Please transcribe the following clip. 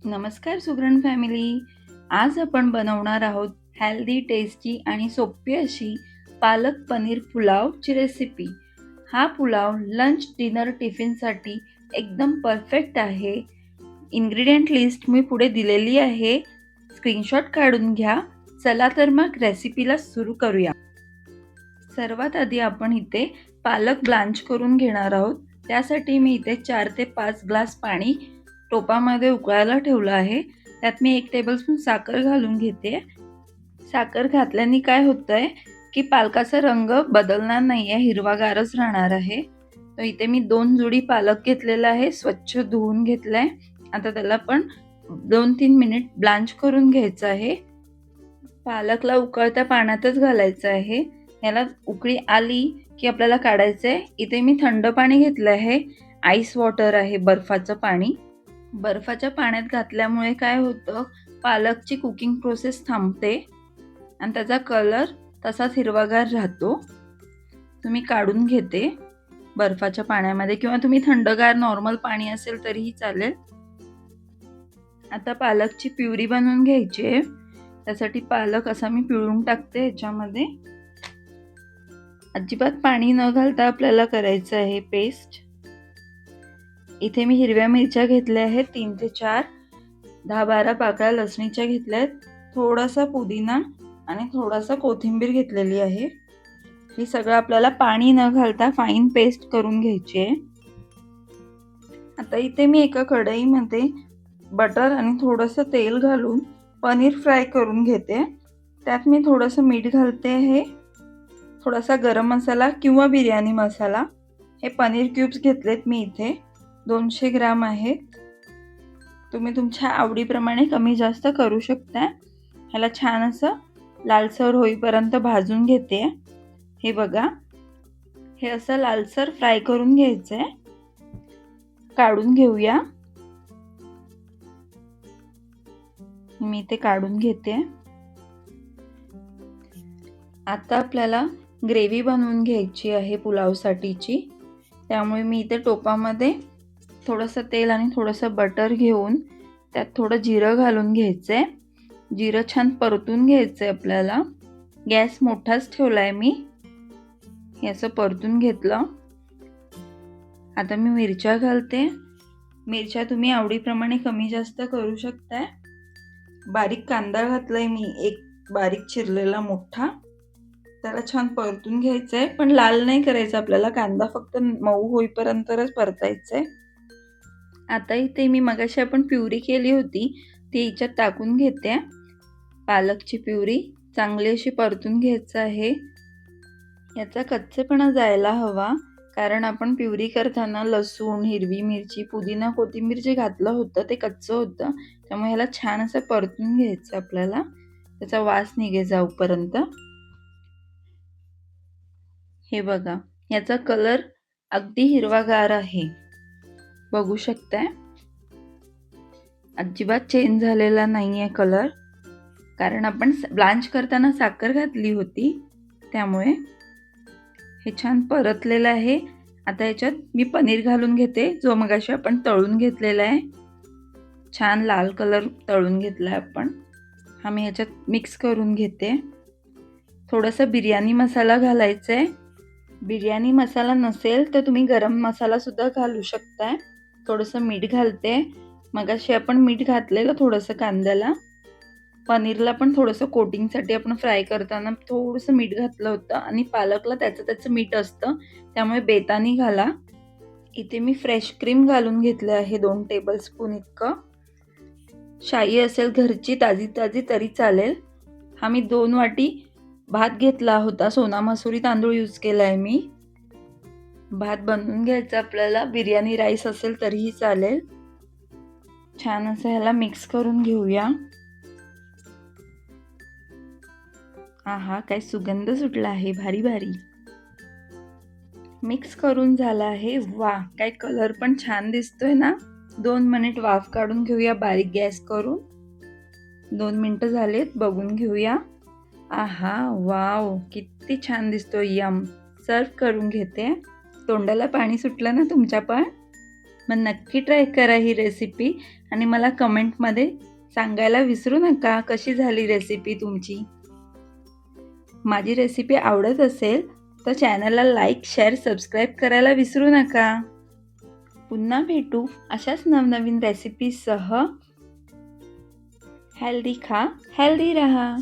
नमस्कार सुगरण फॅमिली. आज आपण बनवणार आहोत हेल्दी, टेस्टी आणि सोपी अशी पालक पनीर पुलावची रेसिपी. हा पुलाव लंच, डिनर, टिफिनसाठी एकदम परफेक्ट आहे. इन्ग्रेडियंट लिस्ट मी पुढे दिलेली आहे, स्क्रीनशॉट काढून घ्या. चला तर मग रेसिपीला सुरू करूया. सर्वात आधी आपण इथे पालक ब्लांच करून घेणार आहोत. त्यासाठी मी इथे 4 ते 5 ग्लास पाणी टोपामध्ये उकळायला ठेवलं आहे. त्यात मी 1 टेबलस्पून साखर घालून घेते. साखर घातल्याने काय होतंय की पालकाचा रंग बदलणार नाही आहे, हिरवागारच राहणार आहे. तर इथे मी 2 जुडी पालक घेतलेला आहे, स्वच्छ धुवून घेतलाय. आता त्याला पण 2-3 मिनिट ब्लांच करून घ्यायचं आहे. पालकला उकळत्या पाण्यातच घालायचं आहे. याला उकळी आली की आपल्याला काढायचं आहे. इथे मी थंड पाणी घेतलं आहे, आईस वॉटर आहे, बर्फाचं पाणी. बर्फाच्या पाण्यात घातल्यामुळे काय होतं, पालकची कुकिंग प्रोसेस थांबते आणि त्याचा कलर तसाच हिरवागार राहतो. तुम्ही काढून घेते बर्फाच्या पाण्यामध्ये किंवा तुम्ही थंडगार नॉर्मल पाणी असेल तरीही चालेल. आता पालकची प्युरी बनवून घ्यायची आहे. त्यासाठी पालक असा मी पिळून टाकते याच्यामध्ये. अजिबात पाणी न घालता आपल्याला करायचं आहे पेस्ट. इथे मी हिरव्या मिरच्या घेतल्या आहेत 3 ते 4, 10-12 पाकळ्या लसणीच्या घेतल्या आहेत, थोडासा पुदिना आणि थोडासा कोथिंबीर घेतलेली आहे. हे सगळं आपल्याला पाणी न घालता फाईन पेस्ट करून घ्यायची आहे. आता इथे मी एका कढईमध्ये बटर आणि थोडंसं तेल घालून पनीर फ्राय करून घेते. त्यात मी थोडंसं मीठ घालते आहे, थोडासा गरम मसाला किंवा बिर्याणी मसाला. हे पनीर क्यूब्स घेतलेत मी इथे, 200 ग्राम आहेत. तुम्ही तुमच्या आवडीप्रमाणे कमी जास्त करू शकता. ह्याला छान असं लालसर होईपर्यंत भाजून घेते. हे बघा, हे असं लालसर फ्राय करून घ्यायचं आहे. काढून घेऊया. मी ते काढून घेते. आता आपल्याला ग्रेव्ही बनवून घ्यायची आहे पुलावसाठीची. त्यामुळे मी इथे टोपामध्ये थोडंसं तेल आणि थोडंसं बटर घेऊन त्यात थोडं जिरं घालून घ्यायचं आहे. जिरं छान परतून घ्यायचं आहे आपल्याला. गॅस मोठाच ठेवला आहे मी. हे असं परतून घेतलं. आता मी मिरच्या घालते. मिरच्या तुम्ही आवडीप्रमाणे कमी जास्त करू शकता. बारीक कांदा घातलाय मी, एक बारीक चिरलेला मोठा. त्याला छान परतून घ्यायचं आहे, पण लाल नाही करायचं आपल्याला. कांदा फक्त मऊ होईपर्यंतच परतायचं आहे. आता इथे मी मगाशी आपण प्युरी केली होती ती याच्यात टाकून घेते. पालकची प्युरी चांगली अशी परतून घ्यायचं आहे. याचा कच्चेपणा जायला हवा, कारण आपण प्युरी करताना लसूण, हिरवी मिरची, पुदिना, कोथिंबीर जे घातलं होतं ते कच्चं होतं. त्यामुळे ह्याला छान असं परतून घ्यायचं आपल्याला, त्याचा वास निघे जाऊपर्यंत. हे बघा, याचा कलर अगदी हिरवागार आहे, बघू शकताय. अजिबात चेंज झालेला नाही आहे कलर, कारण आपण ब्लांच करताना साखर घातली होती, त्यामुळे हे छान परतलेलं आहे. आता याच्यात मी पनीर घालून घेते, जो मगाशी आपण तळून घेतलेला आहे. छान लाल कलर तळून घेतला आहे आपण. हा मी याच्यात मिक्स करून घेते. थोडासा बिर्याणी मसाला घालायचा आहे. बिर्याणी मसाला नसेल तर तुम्ही गरम मसाला सुद्धा घालू शकताय. थोडंसं मीठ घालते. मगाशी आपण मीठ घातलेलं थोडंसं कांद्याला. पनीरला पण थोडंसं कोटिंगसाठी आपण फ्राय करताना थोडंसं मीठ घातलं होतं, आणि पालकला त्याचं मीठ असतं, त्यामुळे बेतानी घाला. इथे मी फ्रेश क्रीम घालून घेतले आहे 2 टेबलस्पून इतकं. शाई असेल घरची ताजी ताजी तरी चालेल. हा मी 2 वाटी भात घेतला होता, सोना मसुरी तांदूळ यूज केला आहे मी. भात बनवून घ्यायचा आपल्याला, बिर्याणी राईस असेल तरीही चालेल. छान असं ह्याला मिक्स करून घेऊया. आहा, काय सुगंध सुटला आहे, भारी भारी. मिक्स करून झाला आहे. वा, काय कलर पण छान दिसतोय ना. 2 मिनिट वाफ काढून घेऊया बारीक गॅस करून. 2 मिनिटं झालेत, बघून घेऊया. आहा, वाव, किती छान दिसतोय. यम. सर्व करून घेते. तोंडाला पाणी सुटलं ना तुमच्या पण. मग नक्की ट्राय करा ही रेसिपी आणि मला कमेंटमध्ये सांगायला विसरू नका कशी झाली रेसिपी तुमची. माझी रेसिपी आवडत असेल तर चॅनलला लाईक, शेअर, सबस्क्राईब करायला विसरू नका. पुन्हा भेटू अशाच नवनवीन रेसिपीसह. हेल्दी खा, हेल्दी रहा.